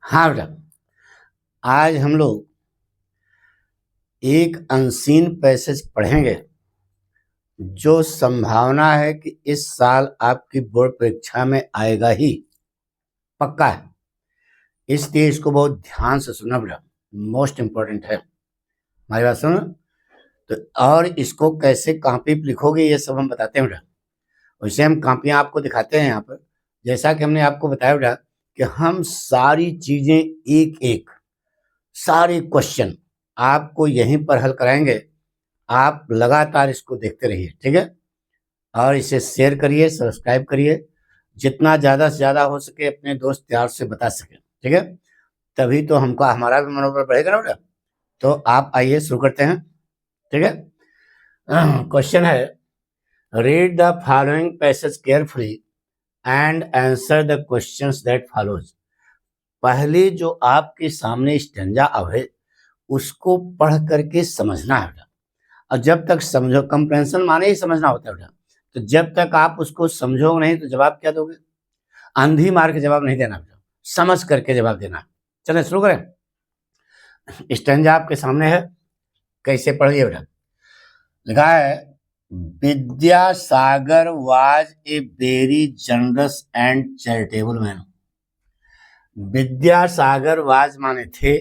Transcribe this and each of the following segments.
हाँ बेटा, आज हम लोग एक अनसीन पैसेज पढ़ेंगे जो संभावना है कि इस साल आपकी बोर्ड परीक्षा में आएगा ही, पक्का है। इसलिए इसको बहुत ध्यान से सुनना बेटा, मोस्ट इम्पोर्टेंट है। हमारी बात सुनो तो, और इसको कैसे कॉपी पे लिखोगे ये सब हम बताते हैं बेटा। वैसे हम कॉपियाँ आपको दिखाते हैं यहाँ पर, जैसा कि हमने आपको बताया बेटा कि हम सारी चीजें एक एक सारे क्वेश्चन आपको यहीं पर हल कराएंगे। आप लगातार इसको देखते रहिए, ठीक है। और इसे शेयर करिए, सब्सक्राइब करिए, जितना ज़्यादा से ज़्यादा हो सके अपने दोस्त यार से बता सके, ठीक है। तभी तो हमको हमारा भी मनोबल बढ़ेगा ना बेटा। तो आप आइए शुरू करते हैं, ठीक है। क्वेश्चन है, read the following passage carefully and answer the questions that follows. पहले जो आपके सामने स्टेंजा अब है उसको पढ़ करके समझना है बेटा। और जब तक समझो, कंप्रेंशन माने ही समझना होता है बेटा। तो जब तक आप उसको समझोगे नहीं तो जवाब क्या दोगे? अंधी मार के जवाब नहीं देना बेटा, समझ करके जवाब देना। चलें शुरू करें। स्टेंजा आपके सामने है, कैसे पढ़िए बेटा। लिखा है, Vidyasagar was a very generous and charitable man. Vidyasagar was माने थे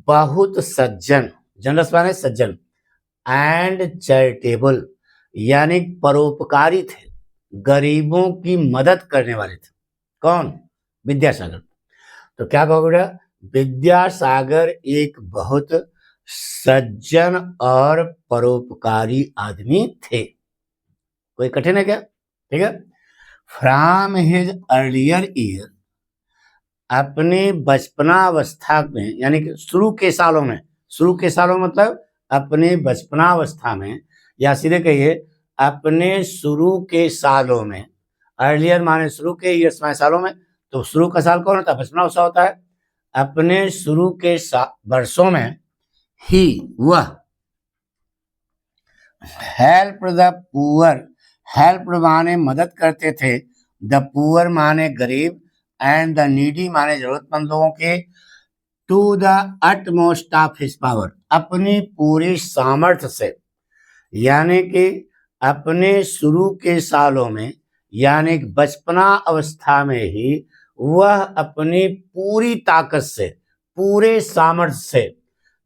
बहुत सज्जन, जनरस माने सज्जन, एंड चैरिटेबल यानी परोपकारी थे, गरीबों की मदद करने वाले थे। कौन? विद्यासागर। तो क्या कहोगे बेटा? विद्यासागर एक बहुत सज्जन और परोपकारी आदमी थे। कोई कठिन है क्या? ठीक है। फ्रॉम हिज अर्लियर ईयर, अपने बचपनावस्था में, यानी कि शुरू के सालों में, शुरू के सालों मतलब अपने बचपनावस्था में, या सीधे कहिए अपने शुरू के सालों में। अर्लियर माने शुरू के, ईयर्स माने सालों में। तो शुरू का साल कौन होता है? बचपनावस्था होता है। अपने शुरू के वर्षों में ही वह हेल्प द पुअर, हेल्प माने मदद करते थे, द पुअर माने गरीब, एंड द नीडी माने जरूरतमंद लोगों के, to the utmost of his power, अपनी पूरी सामर्थ्य से। यानी कि अपने शुरू के सालों में, यानी बचपना अवस्था में ही वह अपनी पूरी ताकत से, पूरे सामर्थ्य से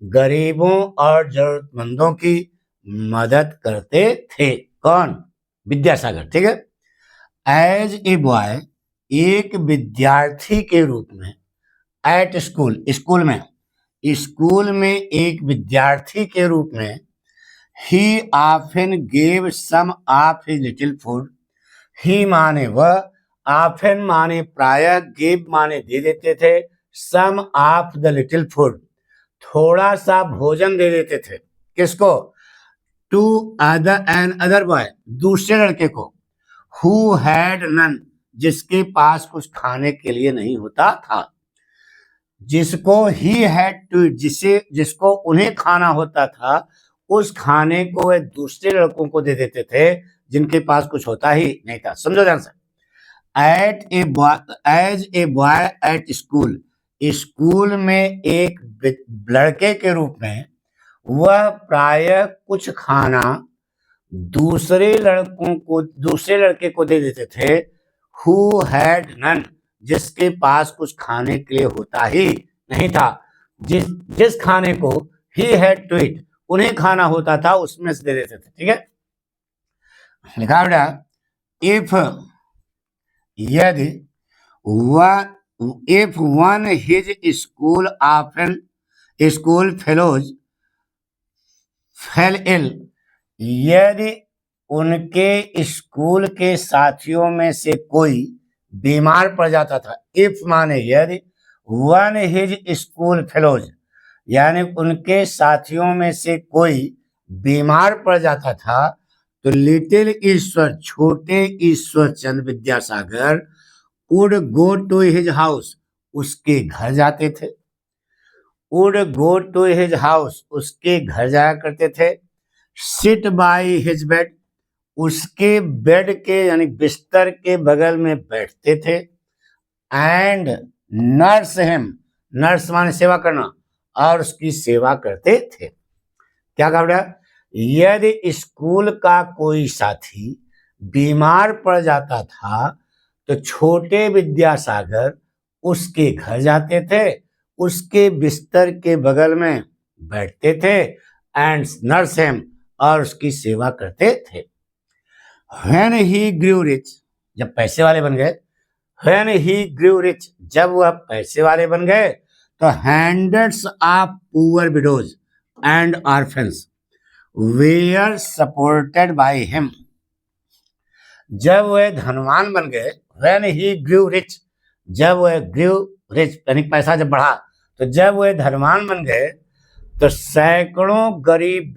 गरीबों और जरूरतमंदों की मदद करते थे। कौन? विद्यासागर, ठीक है। एज ए बॉय, एक विद्यार्थी के रूप में, एट स्कूल, स्कूल में, स्कूल में एक विद्यार्थी के रूप में, he often gave some of his little food, he माने वह, ऑफन माने प्रायः, गेव माने दे देते थे, some of the little food थोड़ा सा भोजन दे देते थे। किसको? To other an other boy, दूसरे लड़के को, हु हैड नन, जिसके पास कुछ खाने के लिए नहीं होता था। जिसको ही हैड टू, जिसको उन्हें खाना होता था, उस खाने को वे दूसरे लड़कों को दे देते थे जिनके पास कुछ होता ही नहीं था। समझो ध्यान से। At a boy, as a boy at school, school में एक लड़के के रूप में वह प्रायः कुछ खाना दूसरे लड़के को दे देते थे, हु हैड नन, जिसके पास कुछ खाने के लिए होता ही नहीं था। जिस खाने को ही हैड टू इट, उन्हें खाना होता था, उसमें से दे देते थे। ठीक है, लिखा बेटा, इफ, यदि, if one his school often, school fellows fell ill, यदि उनके स्कूल के साथियों में से कोई बीमार पड़ जाता था। इफ माने यदि, वन हिज स्कूल फेलोज यानी उनके साथियों में से कोई बीमार पड़ जाता था, तो लिटिल ईश्वर, छोटे Ishwar Chandra Vidyasagar, would go to his house, उसके घर जाते थे। Would go to his house, उसके घर जाया करते थे। सिट बाई हिज बेड, उसके बेड के यानी बिस्तर के बगल में बैठते थे। एंड नर्स हिम, नर्स माने सेवा करना, और उसकी सेवा करते थे। क्या कहा बेटा? यदि स्कूल का कोई साथी बीमार पड़ जाता था तो छोटे विद्यासागर उसके घर जाते थे, उसके बिस्तर के बगल में बैठते थे एंड नर्स हिम, और उसकी सेवा करते थे। When he grew rich, जब पैसे वाले बन गए, When he grew rich, जब वह पैसे वाले बन गए, तो hundreds of poor widows and orphans were supported by him. जब वह धनवान बन गए, when he grew rich, जब वह grew rich यानी पैसा जब बढ़ा, तो जब वह धनवान बन गए तो सैकड़ों गरीब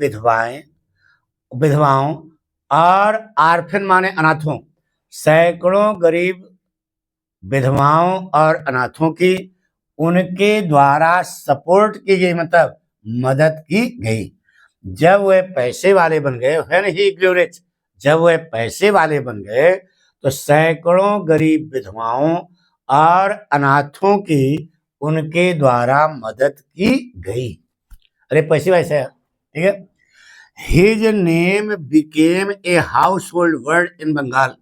विधवाओं और आर्फन माने अनाथों, सैकड़ों गरीब विधवाओं और अनाथों की उनके द्वारा सपोर्ट की गई, मतलब मदद की गई। जब वे पैसे वाले बन गए, when he grew rich, जब वे पैसे वाले बन गए तो सैकड़ों गरीब विधवाओं और अनाथों की उनके द्वारा मदद की गई। अरे पैसे वैसे है, ठीक है। His name became a household word in Bengal.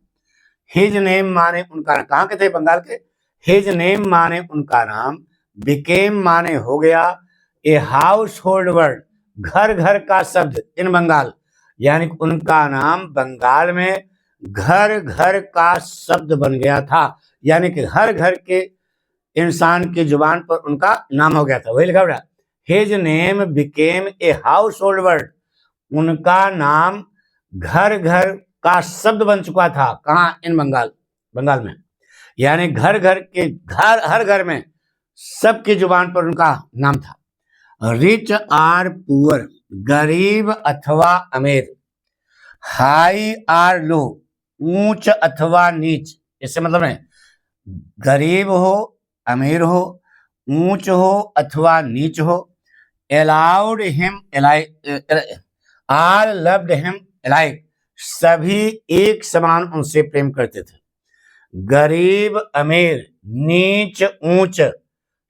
His name माने उनका, कहाँ के थे? बंगाल के। His name माने उनका नाम, became माने हो गया, a household word घर घर का शब्द इन बंगाल, यानी उनका नाम बंगाल में घर घर का शब्द बन गया था, यानी कि हर घर के इंसान की जुबान पर उनका नाम हो गया था। वही लिखा बेटा, His name became a household word, उनका नाम घर घर का शब्द बन चुका था। कहाँ? इन बंगाल में, यानी घर घर के हर घर में सबकी जुबान पर उनका नाम था। रिच आर पुअर, गरीब अथवा अमीर, हाई आर लो, ऊंच अथवा नीच, इससे मतलब है गरीब हो, अमीर हो, ऊंच हो अथवा नीच हो, अलाउड हिम आल लव्ड हिम अलाइक, सभी एक समान उनसे प्रेम करते थे। गरीब अमीर, नीच ऊंच,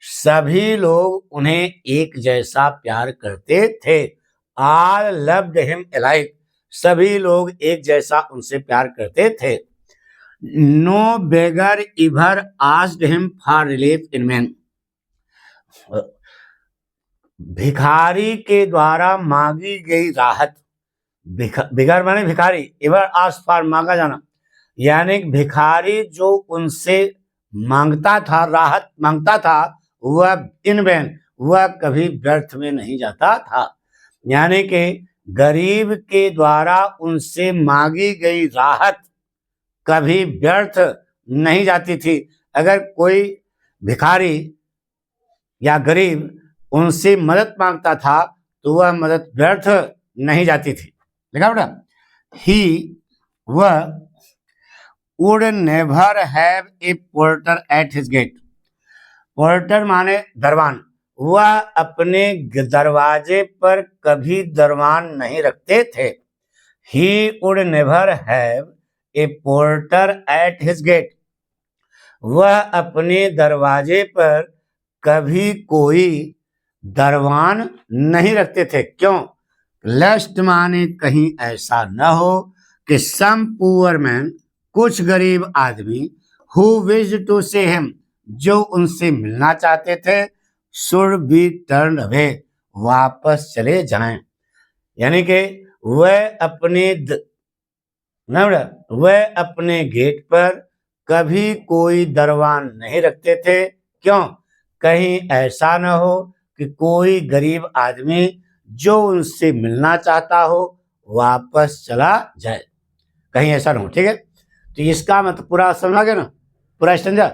सभी लोग उन्हें एक जैसा प्यार करते थे। आल लव्ड हिम अलाइक, सभी लोग एक जैसा उनसे प्यार करते थे। No beggar ever asked him for relief in man, भिखारी के द्वारा मांगी गई राहत, बिगर माने भिखारी, इवर आस्क फॉर मांगा जाना, यानी भिखारी जो उनसे मांगता था, राहत मांगता था, वह इन वैन, वह कभी व्यर्थ में नहीं जाता था। यानी कि गरीब के द्वारा उनसे मांगी गई राहत कभी व्यर्थ नहीं जाती थी। अगर कोई भिखारी या गरीब उनसे मदद मांगता था तो वह मदद व्यर्थ नहीं जाती थी। देखा बेटा, ही वह would never have a porter at his gate, porter माने दरवान, वह अपने दरवाजे पर कभी दरवान नहीं रखते थे। He would never have a porter at his gate, वह अपने दरवाजे पर कभी कोई दरवान नहीं रखते थे। क्यों? लेस्ट माने कहीं ऐसा न हो कि सम पुअर मैन, कुछ गरीब आदमी, who wish to say him, जो उनसे मिलना चाहते थे, शुड बी टर्न अवे, वापस चले जाएं। यानी कि वह अपने गेट पर कभी कोई दरवान नहीं रखते थे। क्यों? कहीं ऐसा न हो कि कोई गरीब आदमी जो उनसे मिलना चाहता हो वापस चला जाए, कहीं ऐसा न हो। ठीक है, तो इसका मतलब पूरा समझा गया ना, पूरा स्टैंजा।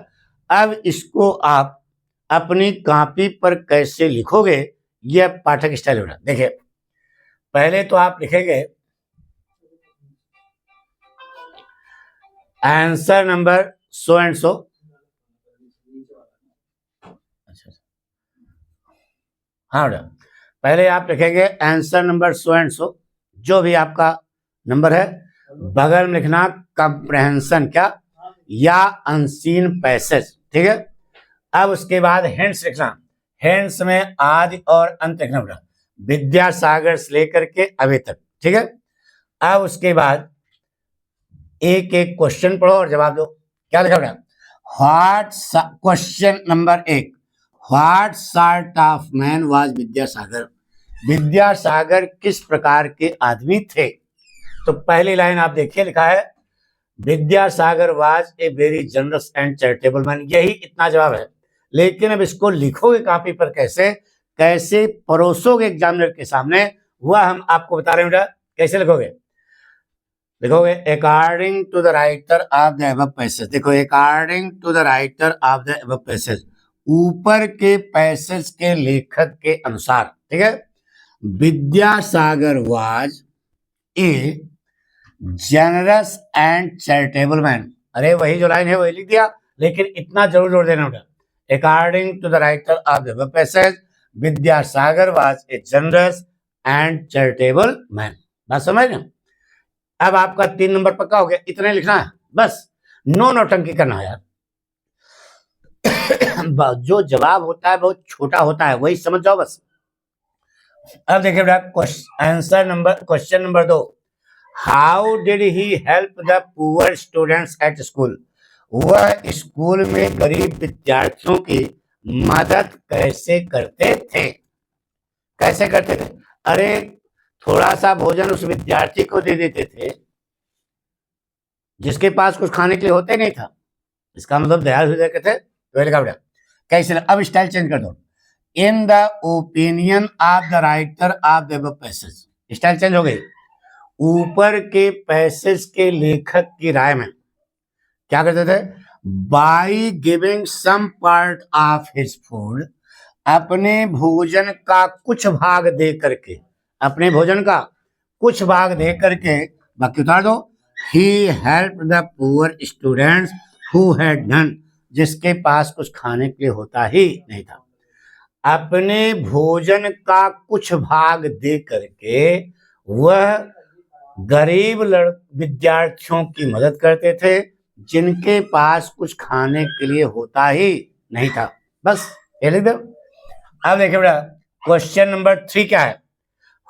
अब इसको आप अपनी कॉपी पर कैसे लिखोगे, यह पाठक स्टाइल होगा। देखिए, पहले तो आप लिखेंगे answer number so and so, हाँ बेटा, पहले आप लिखेंगे answer number so and so, जो भी आपका नंबर है, बगल में लिखना कंप्रहेंशन क्या या अनसीन पैसेज। ठीक है, अब उसके बाद हिंट्स लिखना, हेंस में आदि और अंत लिखना पड़ा, विद्यासागर से लेकर के अभी तक। ठीक है, अब उसके बाद एक एक क्वेश्चन पढ़ो और जवाब दो। क्या लिखा पड़ा? Question number 1, what sort of man was Vidyasagar? Vidyasagar किस प्रकार के आदमी थे? तो पहली लाइन आप देखिए, लिखा है Vidyasagar was a very generous and charitable man. यही इतना जवाब है, लेकिन अब इसको लिखोगे कॉपी पर कैसे, कैसे परोसोगे एग्जामिनर के सामने, वह हम आपको बता रहे हैं बेटा। कैसे लिखोगे? लिखोगे according to the writer of the above passage. देखो, according to the writer of the above passage, ऊपर के पैसेज के लेखक के अनुसार। ठीक है, Vidyasagar was a generous and charitable man. अरे वही जो लाइन है वही लिख दिया, लेकिन इतना जरूर जोड़ देना बेटा, according to the writer of the above passage Vidyasagar was a generous and charitable man. बात समझ ना? अब आपका 3 नंबर पक्का हो गया, इतने लिखना है बस, नो नौटंकी करना है यार। जो जवाब होता है बहुत छोटा होता है, वही समझ जाओ बस। अब देखिए बेटा, answer number, question number 2, how did he help the poor students at school? वह स्कूल में गरीब विद्यार्थियों की मदद कैसे करते थे? कैसे करते थे? अरे थोड़ा सा भोजन उस विद्यार्थी को दे देते थे जिसके पास कुछ खाने के लिए होते नहीं था, इसका मतलब दयालु हृदय के थे। तो लिखा बेटा कैसे? अब स्टाइल चेंज कर दो, in the opinion of the writer of the above passage. Style change हो गई, ऊपर के पैसेज के लेखक की राय में क्या करते थे? By giving some part of his food, अपने भोजन का कुछ भाग दे करके, अपने भोजन का कुछ भाग दे करके, बाकी उतार दो, he helped the poor students who had none, जिसके पास कुछ खाने के लिए होता ही नहीं था। अपने भोजन का कुछ भाग दे करके वह गरीब विद्यार्थियों की मदद करते थे जिनके पास कुछ खाने के लिए होता ही नहीं था। बस ये लिख दो। अब देखिए बेटा, क्वेश्चन नंबर 3 क्या है?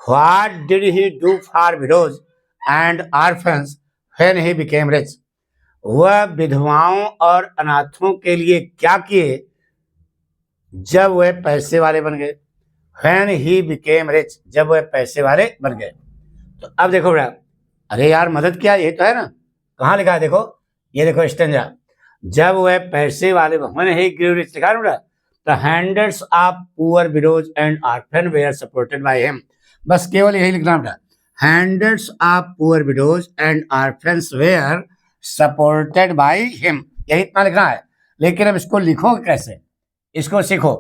What did he do for widows and orphans when he became rich? वह विधवाओं और अनाथों के लिए क्या किए जब वह पैसे वाले बन गए? व्हेन ही बिकेम रिच, जब वह पैसे वाले बन गए। तो अब देखो बेटा, अरे यार मदद किया, ये तो है ना, कहाँ लिखा है? देखो, ये देखो स्टेंजा, जब वह पैसे वाले, व्हेन ही ग्रू रिच लिखा है बेटा, the hundreds of poor widows and orphan were supported by him. बस केवल यही लिखना बेटा, hundreds of poor widows and orphans were supported by him, यही इतना लिखना है। लेकिन अब इसको लिखो कैसे, इसको सीखो।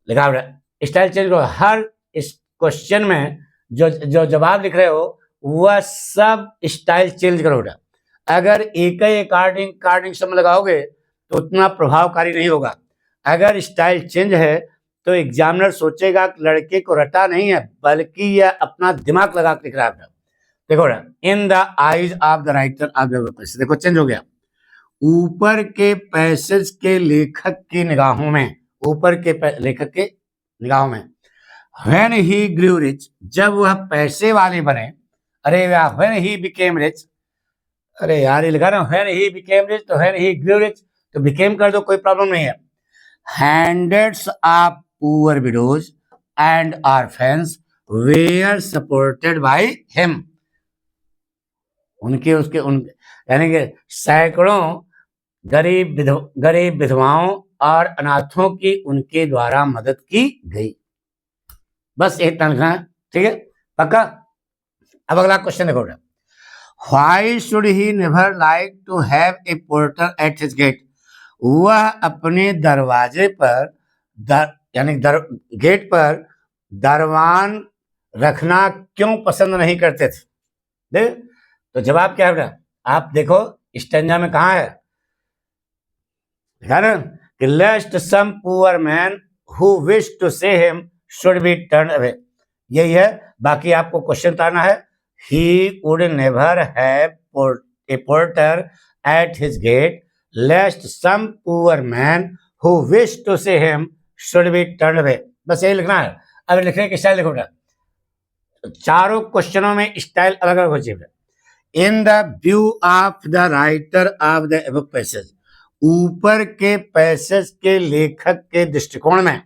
लिखा बेटा, स्टाइल चेंज करो, हर इस क्वेश्चन में जो जवाब लिख रहे हो वह सब स्टाइल चेंज करो बेटा। अगर एक ही अकॉर्डिंग सब लगाओगे तो उतना प्रभावकारी नहीं होगा। अगर स्टाइल चेंज है तो एग्जामिनर सोचेगा कि लड़के को रटा नहीं है, बल्कि यह अपना दिमाग लगा के लिख रहा है। देखो in the eyes of the writer of the passage, देखो चेंज हो गया, ऊपर के पैसेज के लेखक की निगाहों में, ऊपर के लेखक के निगाहों में, व्हेन ही ग्रू रिच, जब वह पैसे वाले बने। अरे यार, व्हेन ही बिकेम रिच, अरे यार ये लिखा ना व्हेन ही बिकेम रिच, तो व्हेन ही ग्रू रिच तो बिकेम कर दो, कोई प्रॉब्लम नहीं है। Hundreds of poor widows and orphans were supported by him, उनके उसके उन यानी कि सैकड़ों गरीब विधवाओं और अनाथों की उनके द्वारा मदद की गई। बस एक तनख्वाह, ठीक है, पक्का। अब अगला क्वेश्चन देखो, why should he never like to have a porter at his gate? वह अपने दरवाजे पर यानी गेट पर दरवान रखना क्यों पसंद नहीं करते थे? देख, तो जवाब क्या है? आप देखो स्टेंजा में कहा है, कि lest some poor man who wish to say him should be turn away, यही है। बाकी आपको क्वेश्चन उतारना है, he would never have a porter at his gate lest some poor man who wish to say him should be turn away, बस यही लिखना है। अब लिखने की स्टाइल देखो बेटा, चारों क्वेश्चनों में स्टाइल अलग अलग हो चाहिए। In the view of the writer of the above passage, ऊपर के पैसेज के लेखक के दृष्टिकोण में,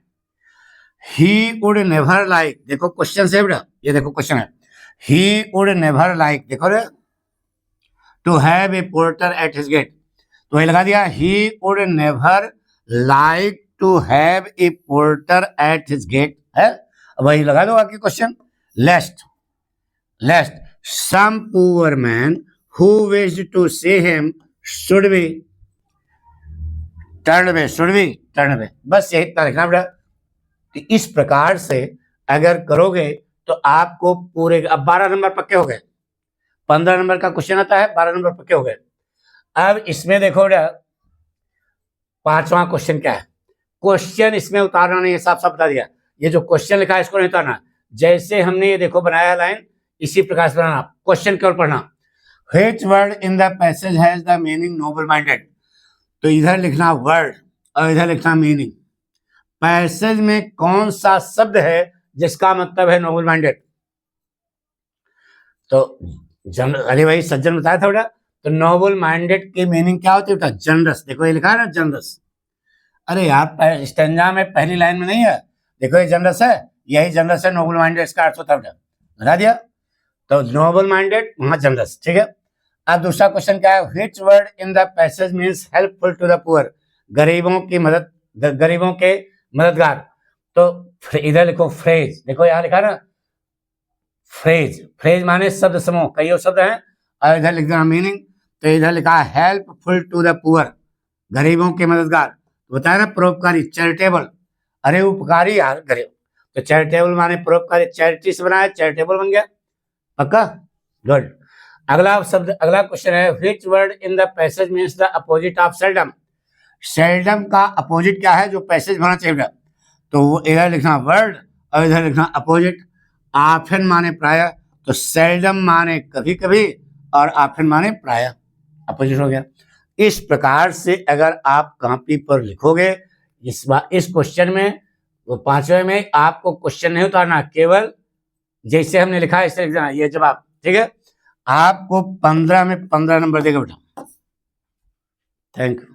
ही वुड नेवर लाइक, देखो क्वेश्चन से बेटा, ये देखो क्वेश्चन है, ही वुड नेवर लाइक, देखो रे, to have a porter at his gate, तो ये लगा दिया, he would never like to have a porter at his gate है, वही लगा दो आगे question. Lest some poor man who wished to see him should be turned away, बस यही इतना लिखना बेटा। कि इस प्रकार से अगर करोगे तो आपको पूरे, अब 12 नंबर पक्के हो गए, 15 नंबर का क्वेश्चन आता है, 12 नंबर पक्के हो गए। अब इसमें देखो बेटा, 5वां क्वेश्चन क्या है, क्वेश्चन इसमें उतारना नहीं है, साफ साफ बता दिया, ये जो क्वेश्चन लिखा है इसको नहीं उतारना, जैसे हमने ये देखो बनाया लाइन, इसी प्रकार से बनाना, क्वेश्चन केवल पढ़ना। Which word in the passage has the meaning noble minded, तो इधर लिखना वर्ड और इधर लिखना मीनिंग। पैसेज में कौन सा शब्द है जिसका मतलब है नोबल माइंडेड, तो अरे भाई सज्जन बताया था बेटा, तो नोबल माइंडेड की मीनिंग क्या होती है बेटा, जनरस, देखो ये लिखा है ना जनरस, अरे यार स्टेंजा में पहली लाइन में नहीं है, देखो ये जनरस है, यही जनरस है, नोबल माइंडेड इसका अर्थ होता है बेटा, बता दिया, तो नोबल माइंडेड वहां जनरस, ठीक है। अब दूसरा क्वेश्चन क्या है, which word in the passage means helpful to the poor, गरीबों की मदद, गरीबों के मददगार, तो इधर लिखो फ्रेज, देखो यहाँ लिखा ना फ्रेज माने शब्द समूह, कई और शब्द हैं, और इधर लिख देना मीनिंग, तो इधर लिखा है हेल्पफुल टू द पुअर, गरीबों के मददगार, तो बताया ना परोपकारी, चैरिटेबल, अरे उपकारी यार गरीब, तो चैरिटेबल माने परोपकारी, चैरिटी से बनाया, चैरिटेबल बन गया, पक्का, गुड। अगला शब्द, अगला क्वेश्चन है, which word in the passage means the opposite of seldom, seldom का अपोजिट क्या है जो पैसेज होना चाहिए, तो वो इधर लिखना वर्ड और इधर लिखना अपोजिट। ऑफन माने प्राय, तो सेल्डम माने कभी कभी और ऑफन माने प्राय, अपोजिट हो गया। इस प्रकार से अगर आप कॉपी पर लिखोगे, इस क्वेश्चन में, वो 5वें में आपको क्वेश्चन नहीं उतारना, केवल जैसे हमने लिखा है ऐसे लिख देना, ये जवाब, ठीक है। आपको 15 में 15 नंबर देगा बेटा। Thank you.